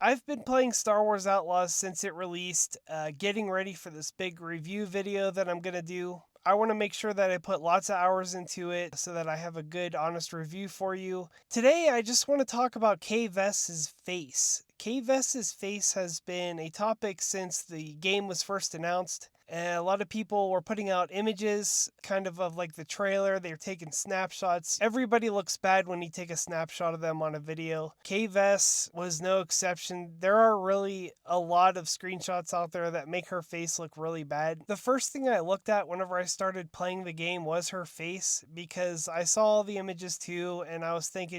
I've been playing Star Wars Outlaws since it released, getting ready for this big review video that I'm gonna do. I want to make sure that I put lots of hours into it so that I have a good, honest review for you. Today, I just want to talk about Vess's face. Vess's face has been a topic since the game was first announced. And a lot of people were putting out images of like the trailer. They're taking snapshots. Everybody looks bad when you take a snapshot of them on a video. Vess was no exception. There are really a lot of screenshots out there that make her face look really bad. The first thing I looked at whenever I started playing the game was her face, because I saw all the images too, and I was thinking,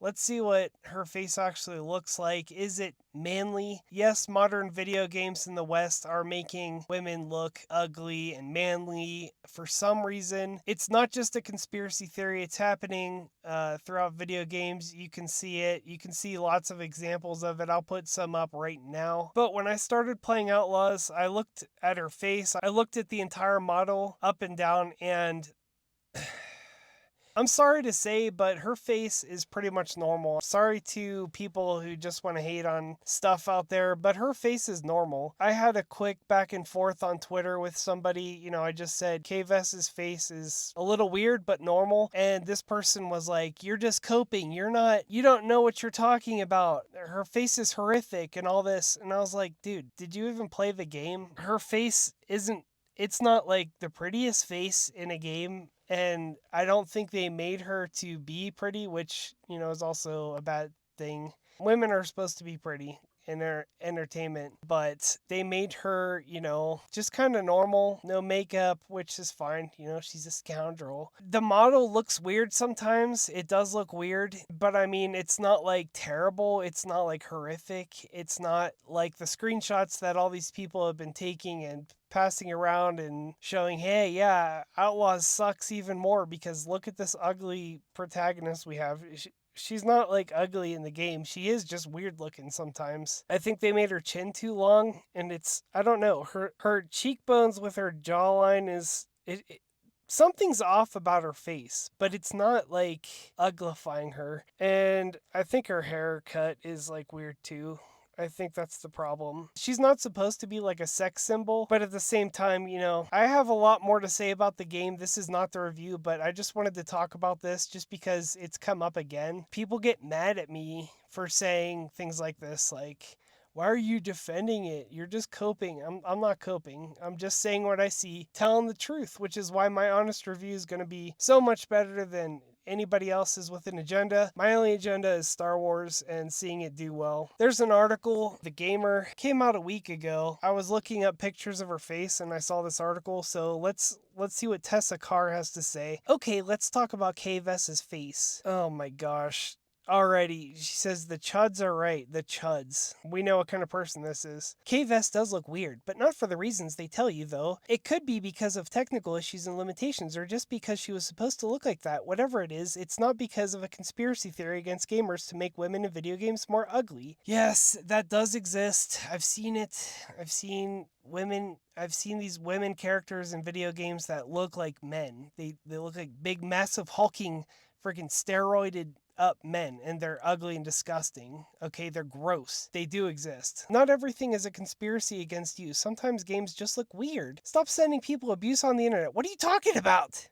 let's see what her face actually looks like. Is it manly? Yes, modern video games in the West are making women look ugly and manly for some reason. It's not just a conspiracy theory, it's happening throughout video games. You can see it. You can see lots of examples of it. I'll put some up right now. But when I started playing Outlaws, I looked at her face. I looked at the entire model up and down, and I'm sorry to say, but her face is pretty much normal. Sorry to people who just want to hate on stuff out there, but her face is normal. I had a quick back and forth on Twitter with somebody. I just said Vess's face is a little weird but normal, and this person was like, "You're just coping. You don't know what you're talking about. Her face is horrific and all this." And I was like, "Dude, did you even play the game? Her face isn't it's not like the prettiest face in a game, and I don't think they made her to be pretty, which, is also a bad thing. Women are supposed to be pretty in their entertainment, but they made her, just kind of normal, no makeup, which is fine. She's a scoundrel. The model looks weird sometimes. It does look weird, but I mean, it's not like terrible. It's not like horrific. It's not like the screenshots that all these people have been taking and passing around and showing, hey, yeah, Outlaws sucks even more because look at this ugly protagonist we have. She's not like ugly in the game. She is just weird looking sometimes. I think they made her chin too long, and I don't know. Her cheekbones with her jawline something's off about her face, but it's not like uglifying her. And I think her haircut is like weird too. I think that's the problem. She's not supposed to be like a sex symbol, but at the same time, I have a lot more to say about the game. This is not the review, but I just wanted to talk about this just because it's come up again. People get mad at me for saying things like this, like, why are you defending it? You're just coping. I'm not coping. I'm just saying what I see, telling the truth, which is why my honest review is going to be so much better than anybody else's with an agenda. My only agenda is Star Wars and seeing it do well. There's an article, The Gamer, came out a week ago. I was looking up pictures of her face and I saw this article, so let's see what Tessa Carr has to say. Okay, let's talk about Vess's face. Oh my gosh. Alrighty, she says the chuds are right. The chuds. We know what kind of person this is. Vess does look weird, but not for the reasons they tell you, though. It could be because of technical issues and limitations, or just because she was supposed to look like that. Whatever it is, it's not because of a conspiracy theory against gamers to make women in video games more ugly. Yes, that does exist. I've seen it. I've seen these women characters in video games that look like men. They look like big, massive, hulking, freaking steroided up men, and they're ugly and disgusting. Okay, they're gross. They do exist. Not everything is a conspiracy against you. Sometimes games just look weird. Stop sending people abuse on the internet. What are you talking about?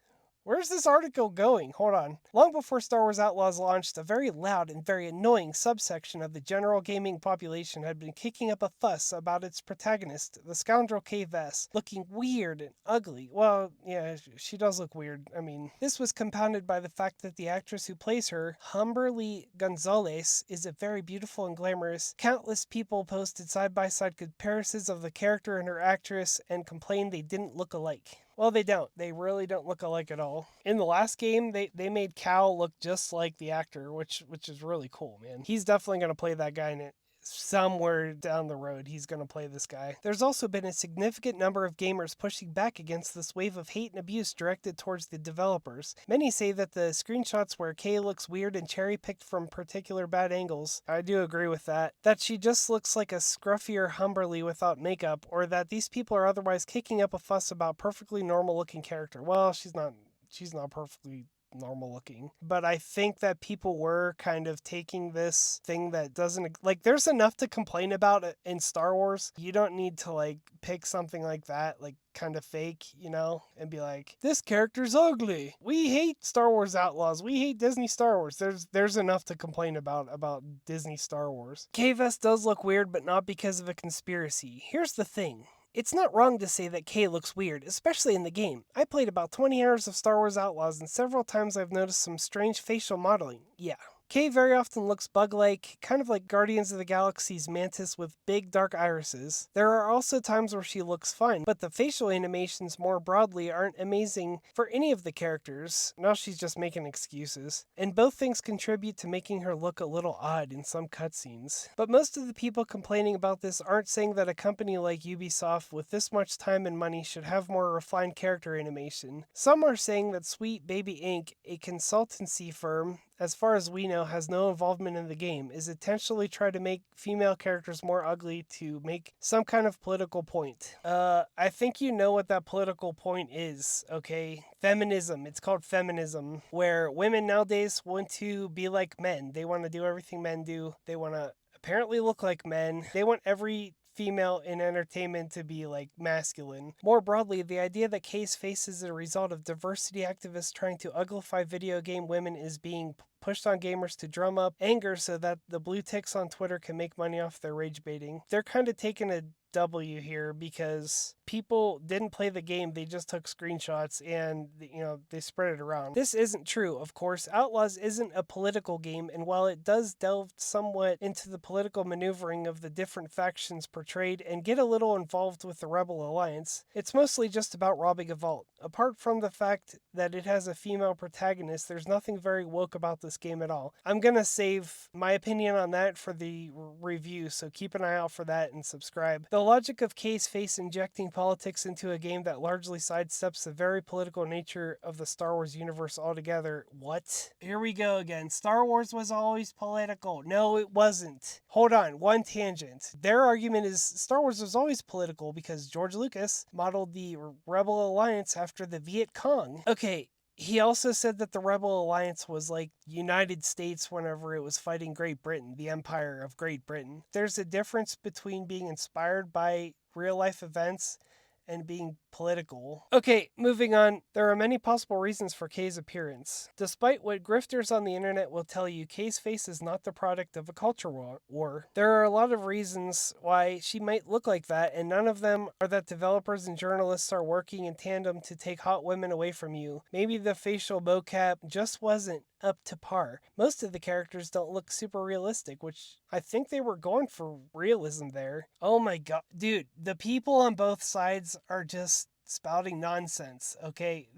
Where's this article going? Hold on. Long before Star Wars Outlaws launched, a very loud and very annoying subsection of the general gaming population had been kicking up a fuss about its protagonist, the scoundrel Vess, looking weird and ugly. Well, yeah, she does look weird. I mean, this was compounded by the fact that the actress who plays her, Humberly Gonzalez, is a very beautiful and glamorous. Countless people posted side-by-side comparisons of the character and her actress and complained they didn't look alike. Well, they don't. They really don't look alike at all. In the last game, they made Cal look just like the actor, which is really cool, man. He's definitely going to play that guy in it. Somewhere down the road, he's going to play this guy. There's also been a significant number of gamers pushing back against this wave of hate and abuse directed towards the developers. Many say that the screenshots where Kay looks weird and cherry-picked from particular bad angles. I do agree with that. That she just looks like a scruffier Humberly without makeup, or that these people are otherwise kicking up a fuss about perfectly normal-looking character. Well, she's not perfectly normal looking. But I think that people were kind of taking this thing that doesn't, like, there's enough to complain about in Star Wars. You don't need to, like, pick something like that, like, kind of fake, you know, and be like, this character's ugly. We hate Star Wars Outlaws. We hate Disney Star Wars. There's enough to complain about Disney Star Wars. Vess does look weird, but not because of a conspiracy. Here's the thing. It's not wrong to say that Kay looks weird, especially in the game. I played about 20 hours of Star Wars Outlaws, and several times I've noticed some strange facial modeling. Yeah. Kay very often looks bug-like, kind of like Guardians of the Galaxy's Mantis with big dark irises. There are also times where she looks fine, but the facial animations more broadly aren't amazing for any of the characters. Now she's just making excuses. And both things contribute to making her look a little odd in some cutscenes. But most of the people complaining about this aren't saying that a company like Ubisoft with this much time and money should have more refined character animation. Some are saying that Sweet Baby Inc., a consultancy firm, as far as we know, has no involvement in the game, is intentionally trying to make female characters more ugly to make some kind of political point. I think you know what that political point is, okay? Feminism. It's called feminism, where women nowadays want to be like men. They want to do everything men do. They want to apparently look like men. They want every female in entertainment to be like masculine. More broadly, the idea that Kay's face is a result of diversity activists trying to uglify video game women is being pushed on gamers to drum up anger so that the blue ticks on Twitter can make money off their rage baiting. They're kind of taking a W here because people didn't play the game, they just took screenshots and, you know, they spread it around. This isn't true, of course. Outlaws isn't a political game, and while it does delve somewhat into the political maneuvering of the different factions portrayed and get a little involved with the Rebel Alliance, it's mostly just about robbing a vault. Apart from the fact that it has a female protagonist, there's nothing very woke about this game at all. I'm gonna save my opinion on that for the review, so keep an eye out for that and subscribe. The logic of Kay's face injecting politics into a game that largely sidesteps the very political nature of the Star Wars universe altogether. What? Here we go again. Star Wars was always political. No, it wasn't. Hold on, one tangent. Their argument is Star Wars was always political because George Lucas modeled the Rebel Alliance after the Viet Cong. Okay, he also said that the Rebel Alliance was like United States whenever it was fighting Great Britain, the Empire of Great Britain. There's a difference between being inspired by real life events and being political. Okay, moving on. There are many possible reasons for Kay's appearance. Despite what grifters on the internet will tell you, Kay's face is not the product of a culture war. There are a lot of reasons why she might look like that, and none of them are that developers and journalists are working in tandem to take hot women away from you. Maybe the facial mocap just wasn't up to par. Most of the characters don't look super realistic, which I think they were going for realism there. Oh my god, dude, the people on both sides are just spouting nonsense, okay?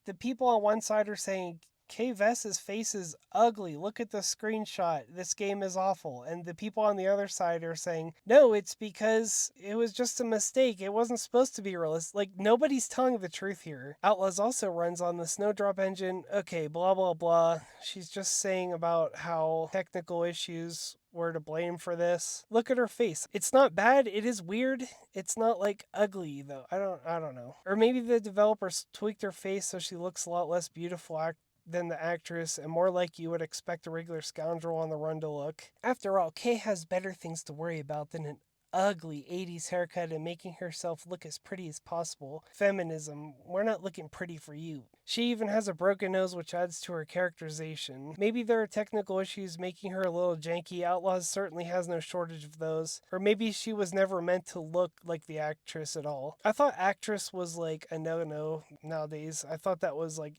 The people on one side are saying Kay Vess's face is ugly. Look at the screenshot. This game is awful. And the people on the other side are saying, no, it's because it was just a mistake. It wasn't supposed to be realistic. Like, nobody's telling the truth here. Outlaws also runs on the Snowdrop engine. Okay, blah, blah, blah. She's just saying about how technical issues were to blame for this. Look at her face. It's not bad. It is weird. It's not like ugly though. I don't know. Or maybe the developers tweaked her face so she looks a lot less beautiful than the actress and more like you would expect a regular scoundrel on the run to look. After all, Kay has better things to worry about than an ugly 80s haircut and making herself look as pretty as possible. Feminism. We're not looking pretty for you. She even has a broken nose, which adds to her characterization. Maybe there are technical issues making her a little janky. Outlaws certainly has no shortage of those. Or maybe she was never meant to look like the actress at all. I thought actress was like a no-no nowadays. I thought that was like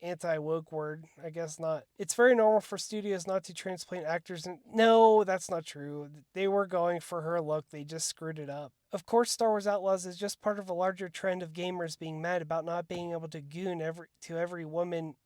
anti-woke word. I guess not. It's very normal for studios not to transplant actors. No, that's not true. They were going for her look. They just screwed it up. Of course, Star Wars Outlaws is just part of a larger trend of gamers being mad about not being able to goon every woman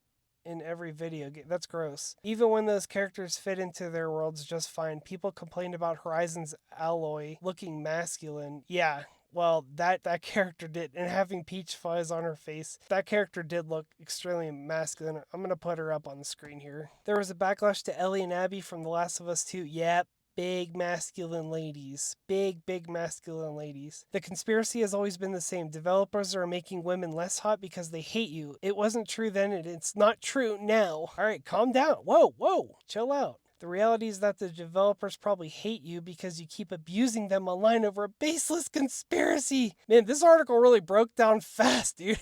in every video game. That's gross. Even when those characters fit into their worlds just fine, people complain about Horizon's Alloy looking masculine. Yeah, well, that character did, and having peach fuzz on her face, that character did look extremely masculine. I'm gonna put her up on the screen here. There was a backlash to Ellie and Abby from The Last of Us 2. Yep. big masculine ladies. Big masculine ladies. The conspiracy has always been the same. Developers are making women less hot because they hate you. It wasn't true then, and it's not true now. Alright, calm down. Whoa, chill out. The reality is that the developers probably hate you because you keep abusing them online over a baseless conspiracy. Man, this article really broke down fast, dude.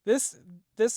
This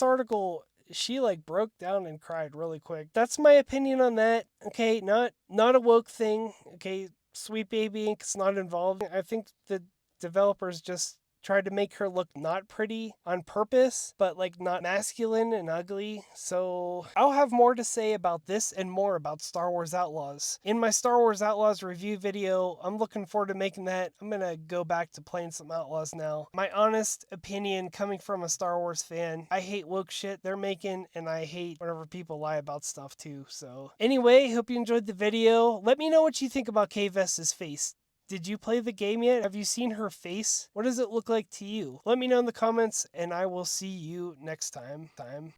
article, she like broke down and cried really quick. That's my opinion on that. Okay, not a woke thing. Okay, Sweet Baby Inc.'s not involved. I think the developers just tried to make her look not pretty on purpose, but like not masculine and ugly. So I'll have more to say about this and more about Star Wars Outlaws. In my Star Wars Outlaws review video, I'm looking forward to making that. I'm gonna go back to playing some Outlaws now. My honest opinion coming from a Star Wars fan, I hate woke shit they're making, and I hate whenever people lie about stuff too. So anyway, hope you enjoyed the video. Let me know what you think about Vess's face. Did you play the game yet? Have you seen her face? What does it look like to you? Let me know in the comments, and I will see you next time.